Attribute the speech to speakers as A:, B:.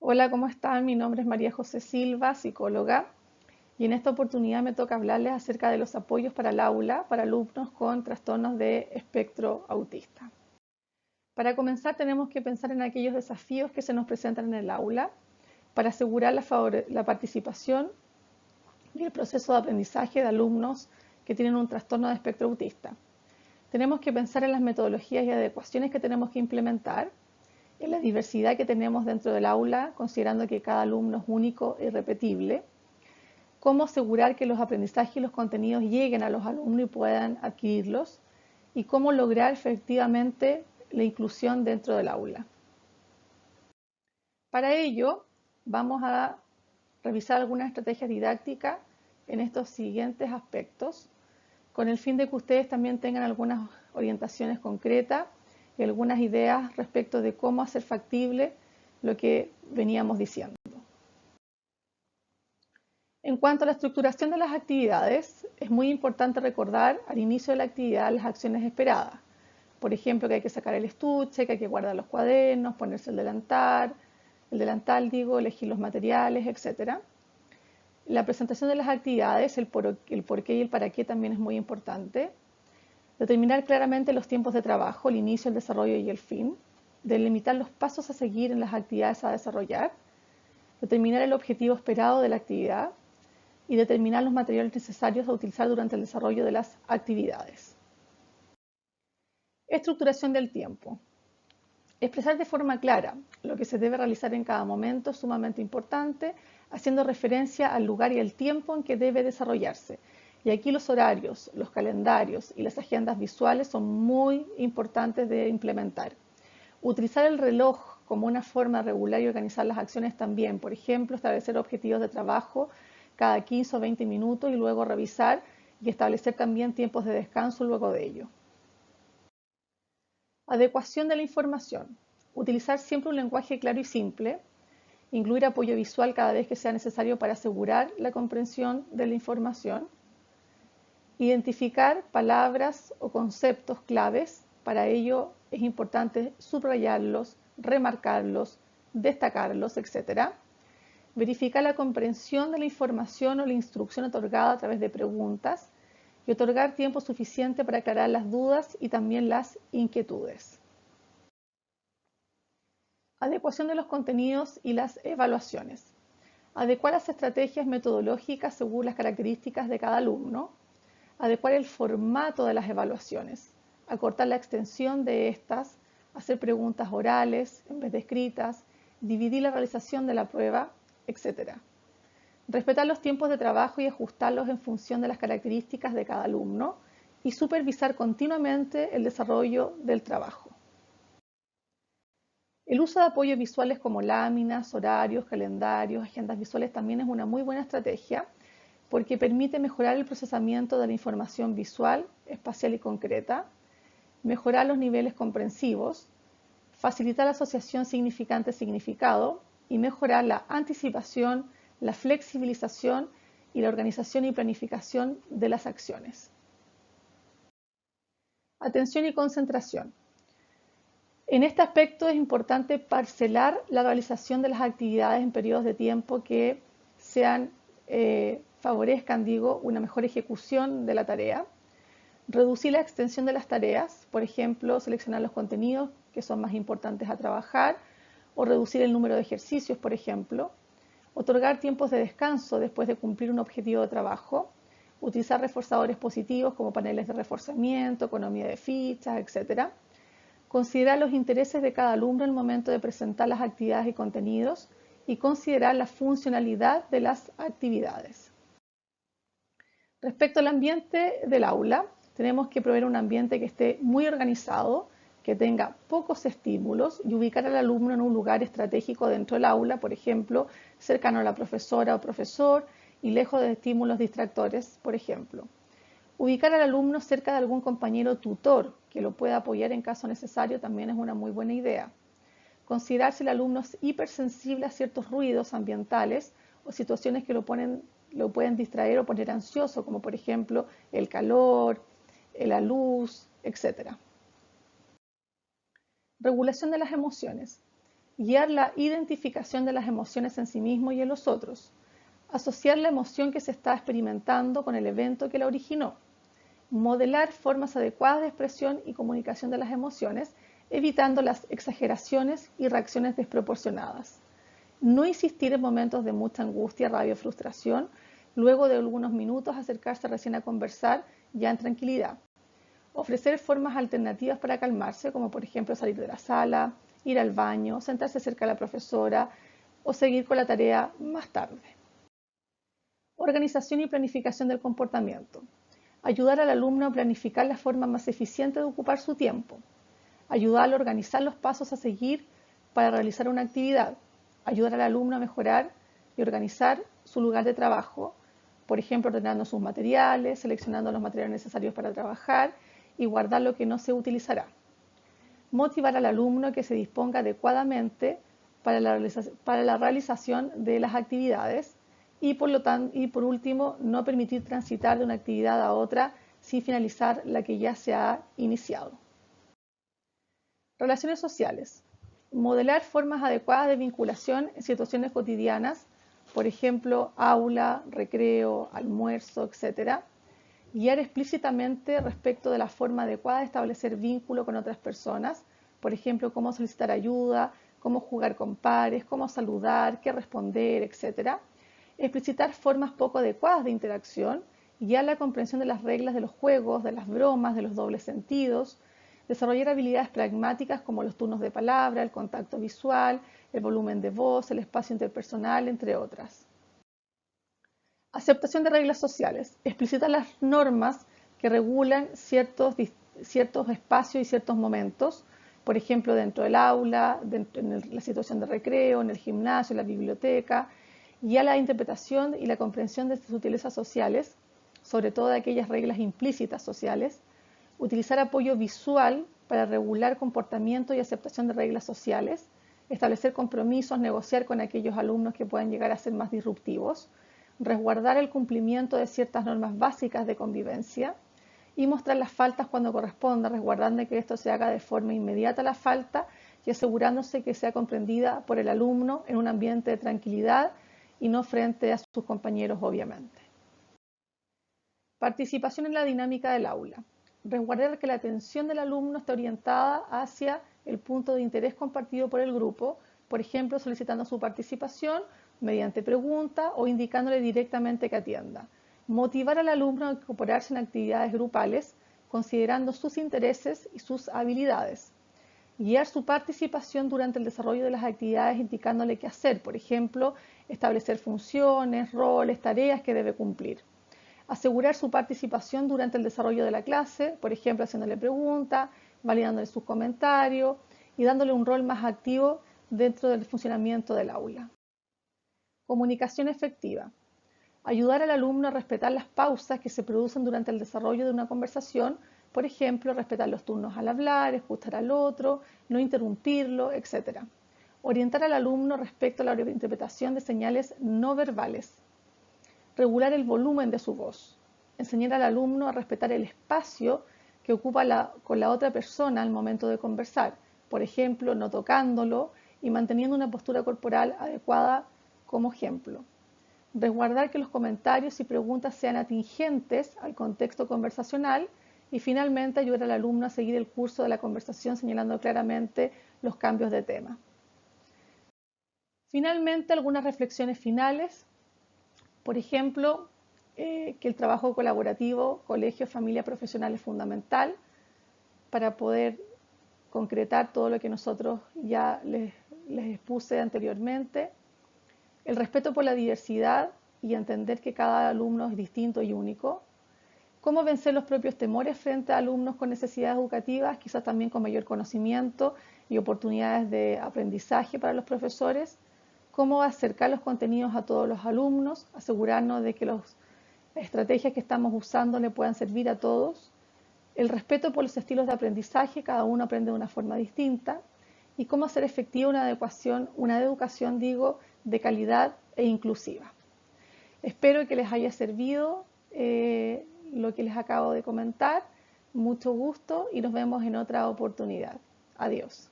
A: Hola, ¿cómo están? Mi nombre es María José Silva, psicóloga, y en esta oportunidad me toca hablarles acerca de los apoyos para el aula para alumnos con trastornos de espectro autista. Para comenzar, tenemos que pensar en aquellos desafíos que se nos presentan en el aula para asegurar la participación y el proceso de aprendizaje de alumnos que tienen un trastorno de espectro autista. Tenemos que pensar en las metodologías y adecuaciones que tenemos que implementar, en la diversidad que tenemos dentro del aula, considerando que cada alumno es único e irrepetible, cómo asegurar que los aprendizajes y los contenidos lleguen a los alumnos y puedan adquirirlos, y cómo lograr efectivamente la inclusión dentro del aula. Para ello, vamos a revisar algunas estrategias didácticas en estos siguientes aspectos, con el fin de que ustedes también tengan algunas orientaciones concretas y algunas ideas respecto de cómo hacer factible lo que veníamos diciendo. En cuanto a la estructuración de las actividades, es muy importante recordar al inicio de la actividad las acciones esperadas. Por ejemplo, que hay que sacar el estuche, que hay que guardar los cuadernos, ponerse el delantal, elegir los materiales, etc. La presentación de las actividades, el por qué y el para qué también es muy importante. Determinar claramente los tiempos de trabajo, el inicio, el desarrollo y el fin. Delimitar los pasos a seguir en las actividades a desarrollar. Determinar el objetivo esperado de la actividad y determinar los materiales necesarios a utilizar durante el desarrollo de las actividades. Estructuración del tiempo. Expresar de forma clara lo que se debe realizar en cada momento es sumamente importante, haciendo referencia al lugar y el tiempo en que debe desarrollarse. Y aquí los horarios, los calendarios y las agendas visuales son muy importantes de implementar. Utilizar el reloj como una forma de regular y organizar las acciones también. Por ejemplo, establecer objetivos de trabajo cada 15 o 20 minutos y luego revisar y establecer también tiempos de descanso luego de ello. Adecuación de la información. Utilizar siempre un lenguaje claro y simple. Incluir apoyo visual cada vez que sea necesario para asegurar la comprensión de la información. Identificar palabras o conceptos claves. Para ello es importante subrayarlos, remarcarlos, destacarlos, etc. Verificar la comprensión de la información o la instrucción otorgada a través de preguntas y otorgar tiempo suficiente para aclarar las dudas y también las inquietudes. Adecuación de los contenidos y las evaluaciones. Adecuar las estrategias metodológicas según las características de cada alumno. Adecuar el formato de las evaluaciones. Acortar la extensión de estas. Hacer preguntas orales en vez de escritas. Dividir la realización de la prueba, etc. Respetar los tiempos de trabajo y ajustarlos en función de las características de cada alumno y supervisar continuamente el desarrollo del trabajo. El uso de apoyos visuales como láminas, horarios, calendarios, agendas visuales también es una muy buena estrategia porque permite mejorar el procesamiento de la información visual, espacial y concreta, mejorar los niveles comprensivos, facilitar la asociación significante-significado y mejorar la anticipación, la flexibilización y la organización y planificación de las acciones. Atención y concentración. En este aspecto es importante parcelar la realización de las actividades en periodos de tiempo que favorezcan, una mejor ejecución de la tarea. Reducir la extensión de las tareas, por ejemplo, seleccionar los contenidos que son más importantes a trabajar o reducir el número de ejercicios, por ejemplo. Otorgar tiempos de descanso después de cumplir un objetivo de trabajo. Utilizar reforzadores positivos como paneles de reforzamiento, economía de fichas, etc. Considerar los intereses de cada alumno en el momento de presentar las actividades y contenidos y considerar la funcionalidad de las actividades. Respecto al ambiente del aula, tenemos que proveer un ambiente que esté muy organizado, que tenga pocos estímulos y ubicar al alumno en un lugar estratégico dentro del aula, por ejemplo, cercano a la profesora o profesor y lejos de estímulos distractores, por ejemplo. Ubicar al alumno cerca de algún compañero tutor que lo pueda apoyar en caso necesario también es una muy buena idea. Considerar si el alumno es hipersensible a ciertos ruidos ambientales o situaciones que lo pueden distraer o poner ansioso, como por ejemplo el calor, la luz, etc. Regulación de las emociones. guiar la identificación de las emociones en sí mismo y en los otros, asociar la emoción que se está experimentando con el evento que la originó, modelar formas adecuadas de expresión y comunicación de las emociones, evitando las exageraciones y reacciones desproporcionadas. No insistir en momentos de mucha angustia, rabia o frustración, luego de algunos minutos acercarse recién a conversar ya en tranquilidad. Ofrecer formas alternativas para calmarse, como por ejemplo salir de la sala, ir al baño, sentarse cerca de la profesora o seguir con la tarea más tarde. Organización y planificación del comportamiento. Ayudar al alumno a planificar la forma más eficiente de ocupar su tiempo. Ayudarlo a organizar los pasos a seguir para realizar una actividad. Ayudar al alumno a mejorar y organizar su lugar de trabajo, por ejemplo, ordenando sus materiales, seleccionando los materiales necesarios para trabajar y guardar lo que no se utilizará. Motivar al alumno a que se disponga adecuadamente para la realización de las actividades y por último, no permitir transitar de una actividad a otra sin finalizar la que ya se ha iniciado. Relaciones sociales. Modelar formas adecuadas de vinculación en situaciones cotidianas, por ejemplo, aula, recreo, almuerzo, etc. Guiar explícitamente respecto de la forma adecuada de establecer vínculo con otras personas, por ejemplo, cómo solicitar ayuda, cómo jugar con pares, cómo saludar, qué responder, etc. Explicitar formas poco adecuadas de interacción, guiar la comprensión de las reglas de los juegos, de las bromas, de los dobles sentidos, desarrollar habilidades pragmáticas como los turnos de palabra, el contacto visual, el volumen de voz, el espacio interpersonal, entre otras. Aceptación de reglas sociales. Explicitar las normas que regulan ciertos espacios y ciertos momentos, por ejemplo, dentro del aula, en la situación de recreo, en el gimnasio, en la biblioteca, y a la interpretación y la comprensión de estas sutilezas sociales, sobre todo de aquellas reglas implícitas sociales, utilizar apoyo visual para regular comportamiento y aceptación de reglas sociales, establecer compromisos, negociar con aquellos alumnos que puedan llegar a ser más disruptivos, resguardar el cumplimiento de ciertas normas básicas de convivencia y mostrar las faltas cuando corresponda, resguardando que esto se haga de forma inmediata la falta y asegurándose que sea comprendida por el alumno en un ambiente de tranquilidad y no frente a sus compañeros, obviamente. Participación en la dinámica del aula. Resguardar que la atención del alumno esté orientada hacia el punto de interés compartido por el grupo, por ejemplo, solicitando su participación mediante pregunta o indicándole directamente que atienda. Motivar al alumno a incorporarse en actividades grupales, considerando sus intereses y sus habilidades. Guiar su participación durante el desarrollo de las actividades indicándole qué hacer, por ejemplo, establecer funciones, roles, tareas que debe cumplir. Asegurar su participación durante el desarrollo de la clase, por ejemplo, haciéndole preguntas, validándole sus comentarios y dándole un rol más activo dentro del funcionamiento del aula. Comunicación efectiva. Ayudar al alumno a respetar las pausas que se producen durante el desarrollo de una conversación, por ejemplo, respetar los turnos al hablar, escuchar al otro, no interrumpirlo, etc. Orientar al alumno respecto a la interpretación de señales no verbales. Regular el volumen de su voz. Enseñar al alumno a respetar el espacio que ocupa con la otra persona al momento de conversar, por ejemplo, no tocándolo y manteniendo una postura corporal adecuada como ejemplo. Resguardar que los comentarios y preguntas sean atingentes al contexto conversacional y finalmente ayudar al alumno a seguir el curso de la conversación señalando claramente los cambios de tema. Finalmente, algunas reflexiones finales. Por ejemplo, que el trabajo colaborativo, colegio, familia, profesional es fundamental para poder concretar todo lo que nosotros ya les expuse anteriormente. El respeto por la diversidad y entender que cada alumno es distinto y único. Cómo vencer los propios temores frente a alumnos con necesidades educativas, quizás también con mayor conocimiento y oportunidades de aprendizaje para los profesores. Cómo acercar los contenidos a todos los alumnos, asegurarnos de que las estrategias que estamos usando le puedan servir a todos. El respeto por los estilos de aprendizaje, cada uno aprende de una forma distinta. Y cómo hacer efectiva una educación de calidad e inclusiva. Espero que les haya servido lo que les acabo de comentar. Mucho gusto y nos vemos en otra oportunidad. Adiós.